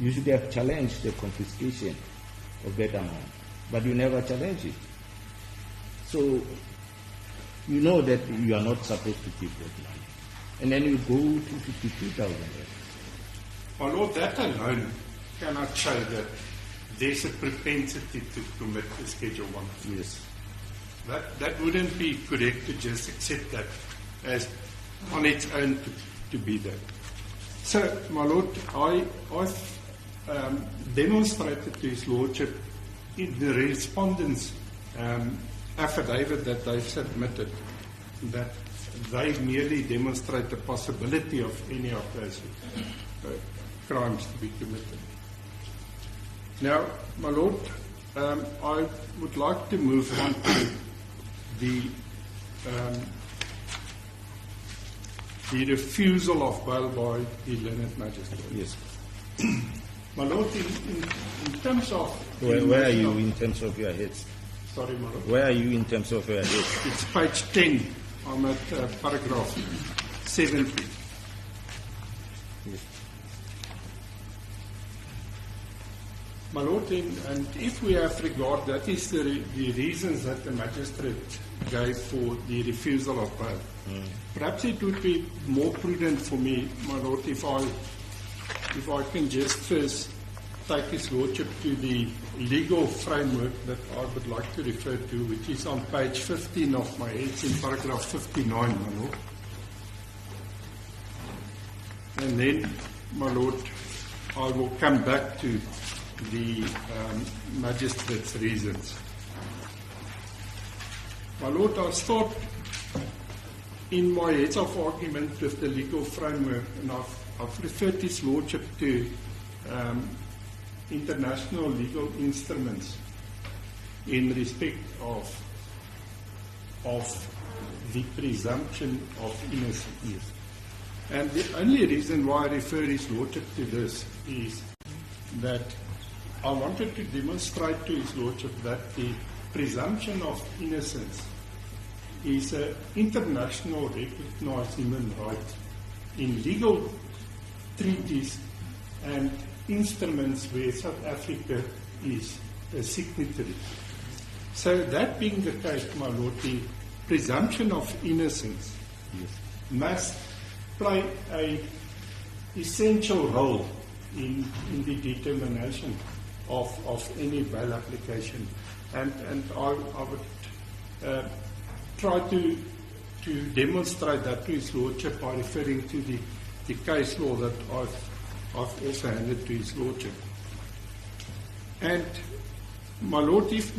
You should have challenged the confiscation of that amount, but you never challenged it. So you know that you are not supposed to keep that money. And then you go to 52,000. My Lord, that alone cannot show that there's a propensity to commit the Schedule 1. Yes. That wouldn't be correct to just accept that as on its own to be there. So, my Lord, I've demonstrated to His Lordship in the respondents' affidavit that they've submitted that they merely demonstrate the possibility of any of those crimes to be committed. Now, my Lord, I would like to move on to the refusal of bail by the learned magistrate. Yes. My Lord, in terms of... Where are you in terms of your heads? Sorry, my Lord. Where are you in terms of your heads? It's page 10. I'm at paragraph 70. Yes. My Lord, and if we have regard, that is the reasons that the magistrate gave for the refusal of bail. Perhaps it would be more prudent for me, my Lord, if I can just first take His Lordship to the legal framework that I would like to refer to, which is on page 15 of my heads in paragraph 59, my Lord. And then, my Lord, I will come back to the magistrate's reasons. My Lord, I'll start in my heads of argument with the legal framework, and I've referred His Lordship to international legal instruments in respect of the presumption of innocence. Yes. And the only reason why I refer His Lordship to this is that I wanted to demonstrate to His Lordship that the presumption of innocence is an international recognized human right in legal treaties and instruments where South Africa is a signatory. So that being the case, my Lord, the presumption of innocence must play an essential role in the determination of any bail application. And I would try to demonstrate that to His Lordship by referring to the case law that I've also handed to His Lordship. And my Lord, if